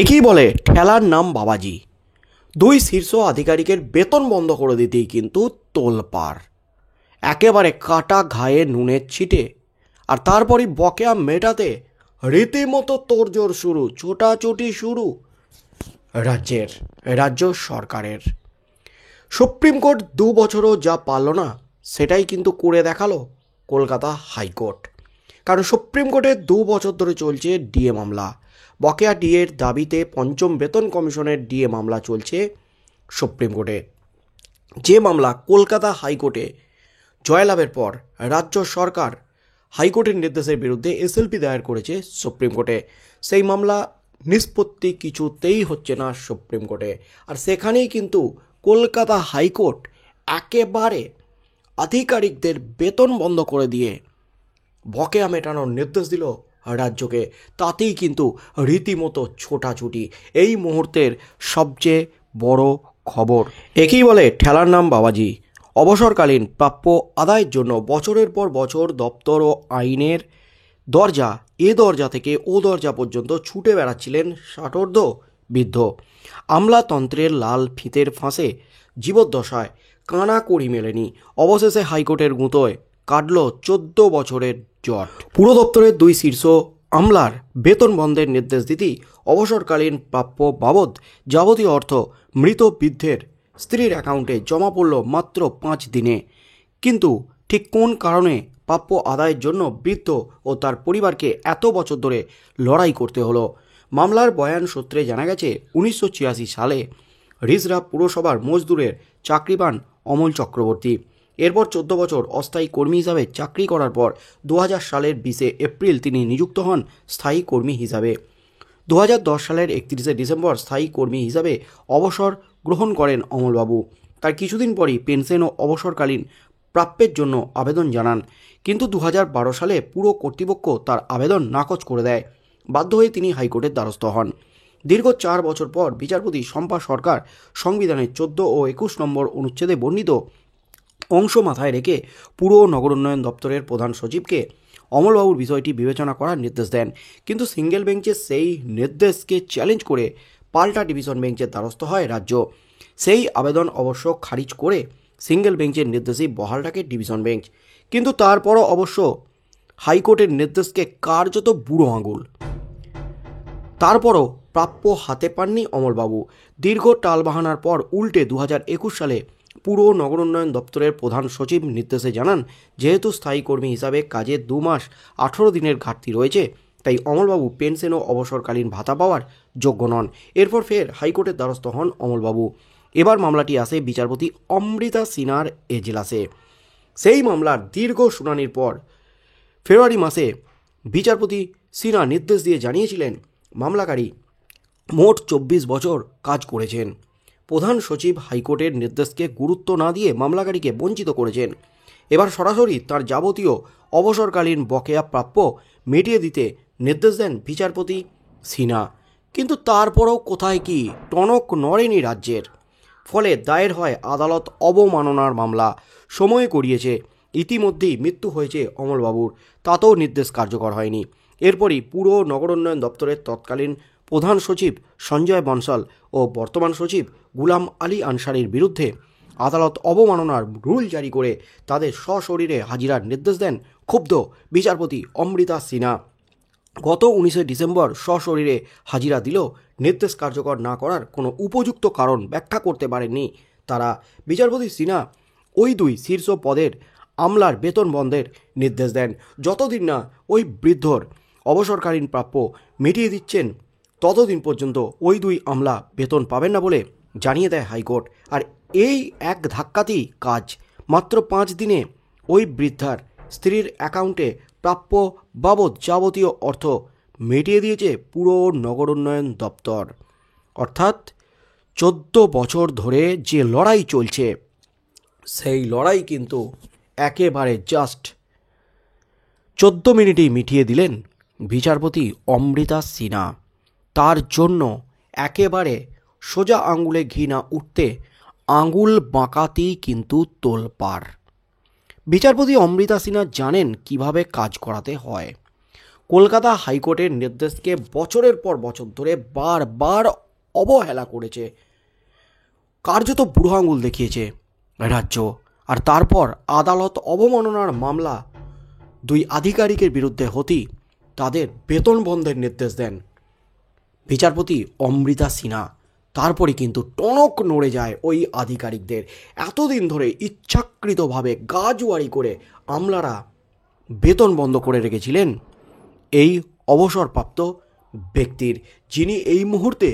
একেই বলে ঠেলার নাম বাবাজি। দুই শীর্ষ আধিকারিকের বেতন বন্ধ করে দিতেই কিন্তু তোলপাড়, একেবারে কাটা ঘায়ে নুনের ছিটে। আর তারপরই বকেয়া মেটাতে রীতিমতো তোড়জোড় শুরু, ছোটাছুটি শুরু রাজ্য সরকারের। সুপ্রিম কোর্ট 2 বছরও যা পারল না সেটাই কিন্তু করে দেখালো কলকাতা হাইকোর্ট। কারণ সুপ্রিম কোর্টে 2 বছর ধরে চলছে ডিএ মামলা। বকেয়া ডিএর দাবিতে পঞ্চম বেতন কমিশনের ডিএ মামলা চলছে সুপ্রিম কোর্টে। যে মামলা কলকাতা হাইকোর্টে জয়লাভের পর রাজ্য সরকার হাইকোর্টের নির্দেশের বিরুদ্ধে এসএলপি দায়ের করেছে সুপ্রিম কোর্টে, সেই মামলা নিষ্পত্তি কিছুতেই হচ্ছে না সুপ্রিম কোর্টে। আর সেখানেই কিন্তু কলকাতা হাইকোর্ট একেবারে আধিকারিকদের বেতন বন্ধ করে দিয়ে বকেয়া মেটানোর নির্দেশ দিল রাজ্যকে। তাতেই কিন্তু রীতিমতো ছোটাছুটি। এই মুহূর্তের সবচেয়ে বড় খবর, একেই বলে ঠেলার নাম বাবাজি। অবসরকালীন প্রাপ্য আদায়ের জন্য বছরের পর বছর দপ্তর ও আইনের দরজা এ দরজা থেকে ও দরজা পর্যন্ত ছুটে বেড়াচ্ছিলেন ষাটোর্ধ্ব বৃদ্ধ। আমলাতন্ত্রের লাল ফিতের ফাঁসে জীবদ্দশায় কানা কড়ি মেলেনি। অবশেষে হাইকোর্টের গুঁতোয় কাটল 14 বছরের জট। পুরো দপ্তরের দুই শীর্ষ আমলার বেতন বন্ধের নির্দেশ দিতেই অবসরকালীন প্রাপ্য বাবদ যাবতীয় অর্থ মৃত বৃদ্ধের স্ত্রীর অ্যাকাউন্টে জমা পড়ল মাত্র 5 দিনে। কিন্তু ঠিক কোন কারণে প্রাপ্য আদায়ের জন্য বৃদ্ধ ও তার পরিবারকে এত বছর ধরে লড়াই করতে হলো? মামলার বয়ান সূত্রে জানা গেছে 1986 সালে রিজরা পুরসভার মজদুরের চাকরি পান অমল চক্রবর্তী। এরপর 14 বছর অস্থায়ী কর্মী হিসাবে চাকরি করার পর 2000 সালের 20 এপ্রিল তিনি নিযুক্ত হন স্থায়ী কর্মী হিসাবে। 2010 সালের 31 ডিসেম্বর স্থায়ী কর্মী হিসাবে অবসর গ্রহণ করেন অমলবাবু। তার কিছুদিন পরই পেনশন ও অবসরকালীন প্রাপ্যের জন্য আবেদন জানান, কিন্তু 2012 সালে পুরো কর্তৃপক্ষ তার আবেদন নাকচ করে দেয়। বাধ্য হয়ে তিনি হাইকোর্টের দ্বারস্থ হন। দীর্ঘ 4 বছর পর বিচারপতি শম্পা সরকার সংবিধানের 14 ও 21 নম্বর অনুচ্ছেদে বর্ণিত অংশ মাথায় রেখে পুর নগর উন্নয়ন দপ্তরের প্রধান সচিবকে অমলবাবুর বিষয়টি বিবেচনা করার নির্দেশ দেন। কিন্তু সিঙ্গেল বেঞ্চে সেই নির্দেশকে চ্যালেঞ্জ করে পাল্টা ডিভিশন বেঞ্চের দ্বারস্থ হয় রাজ্য। সেই আবেদন অবশ্য খারিজ করে সিঙ্গেল বেঞ্চের নির্দেশেই বহাল রাখে ডিভিশন বেঞ্চ। কিন্তু তারপরও অবশ্য হাইকোর্টের নির্দেশকে কার্যত বুড়ো আঙুল। তারপরও প্রাপ্য হাতে পাননি অমলবাবু। দীর্ঘ টালবাহানার পর উল্টে 2021 সালে পুর নগর উন্নয়ন দপ্তরের প্রধান সচিব নির্দেশে জানান, যেহেতু স্থায়ী কর্মী হিসাবে কাজে 2 মাস 18 দিনের ঘাটতি রয়েছে, তাই অমলবাবু পেনশন ও অবসরকালীন ভাতা পাওয়ার যোগ্য নন। এরপর ফের হাইকোর্টের দ্বারস্থ হন অমলবাবু। এবার মামলাটি আসে বিচারপতি অমৃতা সিনহার এজলাসে। সেই মামলার দীর্ঘ শুনানির পর ফেব্রুয়ারি মাসে বিচারপতি সিনহা নির্দেশ দিয়ে জানিয়েছিলেন, মামলাকারী মোট 24 বছর কাজ করেছেন। প্রধান সচিব হাইকোর্টের নির্দেশকে গুরুত্ব না দিয়ে মামলাকারীকে বঞ্চিত করেছেন। এবার সরাসরি তার যাবতীয় অবসরকালীন বকেয়া প্রাপ্য মিটিয়ে দিতে নির্দেশ দেন বিচারপতি সিনহা। কিন্তু তারপরও কোথায় কি টনক নড়েনি রাজ্যের। ফলে দায়ের হয় আদালত অবমাননার মামলা। সময় গড়িয়েছে, ইতিমধ্যেই মৃত্যু হয়েছে অমলবাবুর, তাতেও নির্দেশ কার্যকর হয়নি। এরপরই পুর নগর উন্নয়ন দপ্তরের তৎকালীন প্রধান সচিব সঞ্জয় বনসাল ও বর্তমান সচিব গুলাম আলী আনসারির বিরুদ্ধে আদালত অবমাননার রুল জারি করে তাদের সশরীরে হাজিরার নির্দেশ দেন ক্ষুব্ধ বিচারপতি অমৃতা সিনহা। গত 19 ডিসেম্বর সশরীরে হাজিরা দিলেও নির্দেশ কার্যকর না করার কোনো উপযুক্ত কারণ ব্যাখ্যা করতে পারেননি তারা। বিচারপতি সিনহা ওই দুই শীর্ষ পদের আমলার বেতন বন্ধের নির্দেশ দেন। যতদিন না ওই বৃদ্ধর অবসরকালীন প্রাপ্য মিটিয়ে দিচ্ছেন, ততদিন পর্যন্ত ওই দুই আমলা বেতন পাবেন না বলে জানিয়ে দেয় হাইকোর্ট। আর এই এক ধাক্কাতেই কাজ। মাত্র 5 দিনে ওই বৃদ্ধার স্ত্রীর অ্যাকাউন্টে প্রাপ্য বাবদ যাবতীয় অর্থ মিটিয়ে দিয়েছে পুর নগর উন্নয়ন দপ্তর। অর্থাৎ 14 বছর ধরে যে লড়াই চলছে, সেই লড়াই কিন্তু একেবারে জাস্ট 14 মিনিটেই মিটিয়ে দিলেন বিচারপতি অমৃতা সিনহা। তার জন্য একেবারে সোজা আঙুলে ঘি না উঠতে আঙুল বাঁকাতেই কিন্তু তোলপাড়। বিচারপতি অমৃতা সিনহা জানেন কিভাবে কাজ করাতে হয়। কলকাতা হাইকোর্টের নির্দেশকে বছরের পর বছর ধরে বারবার অবহেলা করেছে, কার্যত বুড়ো আঙুল দেখিয়েছে রাজ্য। আর তারপর আদালত অবমাননার মামলা দুই আধিকারিকের বিরুদ্ধে হতেই তাদের বেতন বন্ধের নির্দেশ দেন বিচারপতি অমৃতা সিনহা। তারপরে কিন্তু টনক নড়ে যায় ওই আধিকারিকদের। এতদিন ধরে ইচ্ছাকৃতভাবে গাজুয়ারি করে আমলারা বেতন বন্ধ করে রেখেছিলেন এই অবসরপ্রাপ্ত ব্যক্তির, যিনি এই মুহূর্তে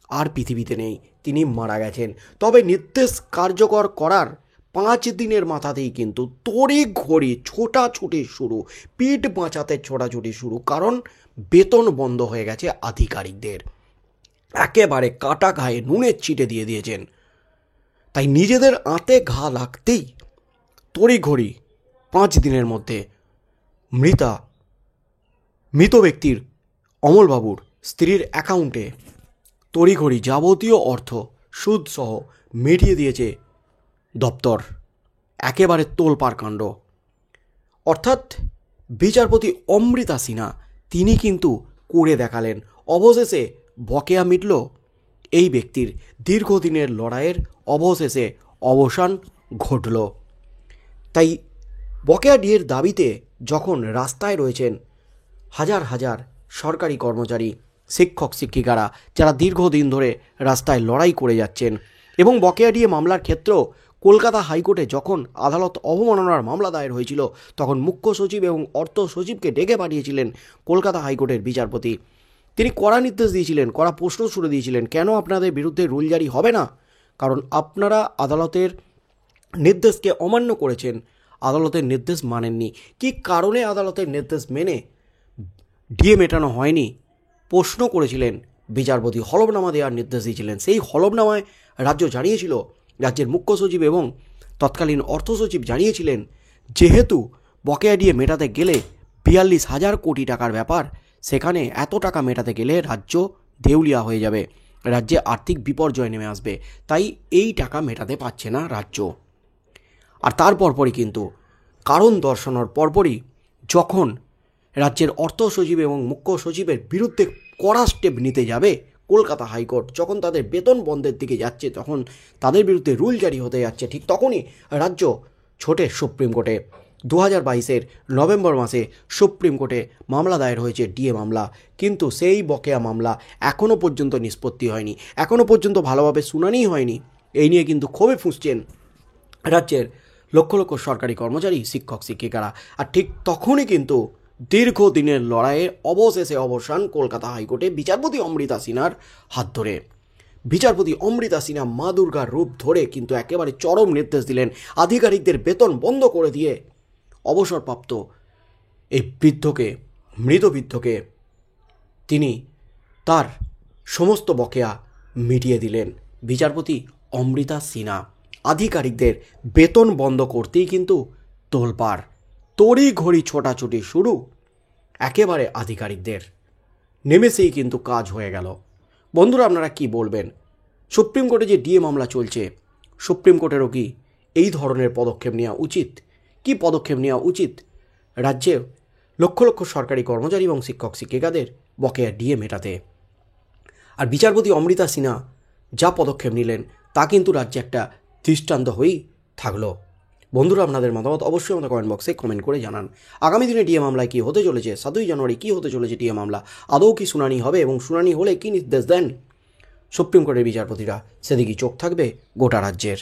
আর পৃথিবীতে নেই, তিনি মারা গেছেন। তবে নির্দেশ কার্যকর করার 5 দিনের মাথাতেই কিন্তু তড়িঘড়ি ছোটাছুটি শুরু, পিঠ বাঁচাতে ছোটাছুটি শুরু, কারণ বেতন বন্ধ হয়ে গেছে আধিকারিকদের। একেবারে কাটা ঘায়ে নুনের ছিটে দিয়ে দিয়েছেন। তাই নিজেদের আঁতে ঘা লাগতেই তড়িঘড়ি 5 দিনের মধ্যে মৃত ব্যক্তির অমলবাবুর স্ত্রীর অ্যাকাউন্টে তড়িঘড়ি যাবতীয় অর্থ সুদসহ মিটিয়ে দিয়েছে দপ্তর। একেবারে তোলপাড় কাণ্ড। অর্থাৎ বিচারপতি অমৃতা সিনহা তিনি কিন্তু করে দেখালেন। অবশেষে বকেয়া মিটল এই ব্যক্তির। দীর্ঘদিনের লড়াইয়ের অবশেষে অবসান ঘটল। তাই বকেয়া ডিএর দাবিতে যখন রাস্তায় রয়েছেন হাজার হাজার সরকারি কর্মচারী, শিক্ষক শিক্ষিকারা, যারা দীর্ঘদিন ধরে রাস্তায় লড়াই করে যাচ্ছেন, এবং বকেয়া ডিএ মামলার ক্ষেত্রেও কলকাতা হাইকোর্টে যখন আদালত অবমাননার মামলা দায়ের হয়েছিল তখন মুখ্য সচিব এবং অর্থ সচিবকে ডেকে পাঠিয়েছিলেন কলকাতা হাইকোর্টের বিচারপতি। তিনি কড়া নির্দেশ দিয়েছিলেন, কড়া প্রশ্ন ছুড়ে দিয়েছিলেন, কেন আপনাদের বিরুদ্ধে রুল জারি হবে না? কারণ আপনারা আদালতের নির্দেশকে অমান্য করেছেন, আদালতের নির্দেশ মানেননি। কী কারণে আদালতের নির্দেশ মেনে ডিএ মেটানো হয়নি প্রশ্ন করেছিলেন বিচারপতি। হলফনামা দেওয়ার নির্দেশ দিয়েছিলেন। সেই হলফনামায় রাজ্য জানিয়েছিল, রাজ্যের মুখ্য সচিব এবং তৎকালীন অর্থ সচিব জানিয়েছিলেন, যেহেতু বকেয়া ডিএ মেটাতে গেলে 42,000 কোটি টাকার ব্যাপার, সেখানে এত টাকা মেটাতে গেলে রাজ্য দেউলিয়া হয়ে যাবে, রাজ্যে আর্থিক বিপর্যয় নেমে আসবে, তাই এই টাকা মেটাতে পারছে না রাজ্য। আর তারপরই কিন্তু কারণ দর্শানোর পরপরই যখন রাজ্যের অর্থ সচিব এবং মুখ্য সচিবের বিরুদ্ধে কড়া স্টেপ নিতে যাবে কলকাতা হাইকোর্ট, যখন তাদের বেতন বন্ধের দিকে যাচ্ছে, তখন তাদের বিরুদ্ধে রুল জারি হতে যাচ্ছে, ঠিক তখনই রাজ্য ছোটে সুপ্রিম কোর্টে। 2022-এর নভেম্বর মাসে সুপ্রিম কোর্টে মামলা দায়ের হয়েছে, ডিএ মামলা। কিন্তু সেই বকেয়া মামলা এখনও পর্যন্ত নিষ্পত্তি হয়নি, এখনও পর্যন্ত ভালোভাবে শুনানি হয়নি। এই নিয়ে কিন্তু ক্ষোভে ফুঁসছেন রাজ্যের লক্ষ লক্ষ সরকারি কর্মচারী, শিক্ষক শিক্ষিকারা। আর ঠিক তখনই কিন্তু দীর্ঘদিনের লড়াইয়ের অবশেষে অবসান কলকাতা হাইকোর্টে বিচারপতি অমৃতা সিনহার হাত ধরে। বিচারপতি অমৃতা সিনহা মা দুর্গার রূপ ধরে কিন্তু একেবারে চরম নির্দেশ দিলেন, আধিকারিকদের বেতন বন্ধ করে দিয়ে অবসরপ্রাপ্ত এই মৃত বৃদ্ধকে তিনি তার সমস্ত বকেয়া মিটিয়ে দিলেন। বিচারপতি অমৃতা সিনহা আধিকারিকদের বেতন বন্ধ করতেই কিন্তু তোলপাড়, তড়িঘড়ি ছোটাছুটি শুরু একেবারে আধিকারিকদের। নেমেছেই কিন্তু কাজ হয়ে গেল। বন্ধুরা, আপনারা কি বলবেন? সুপ্রিম কোর্টে যে ডিএ মামলা চলছে, সুপ্রিম কোর্টেরও কি এই ধরনের পদক্ষেপ নেওয়া উচিত? কি পদক্ষেপ নেওয়া উচিত রাজ্যে লক্ষ লক্ষ সরকারি কর্মচারী এবং শিক্ষক শিক্ষিকাদের বকেয়া ডিএ মেটাতে? আর বিচারপতি অমৃতা সিনহা যা পদক্ষেপ নিলেন তা কিন্তু রাজ্যে একটা দৃষ্টান্ত হয়েই থাকলো। বন্ধুরা, আপনাদের মতামত অবশ্যই আমাদের কমেন্ট বক্সে কমেন্ট করে জানান। আগামী দিনে ডিএ মামলায় কী হতে চলেছে? 7ই জানুয়ারি কী হতে চলেছে ডিএ মামলা? আদৌ কি শুনানি হবে? এবং শুনানি হলে কী নির্দেশ দেন সুপ্রিম কোর্টের বিচারপতিরা? সেদিকেই চোখ থাকবে গোটা রাজ্যের।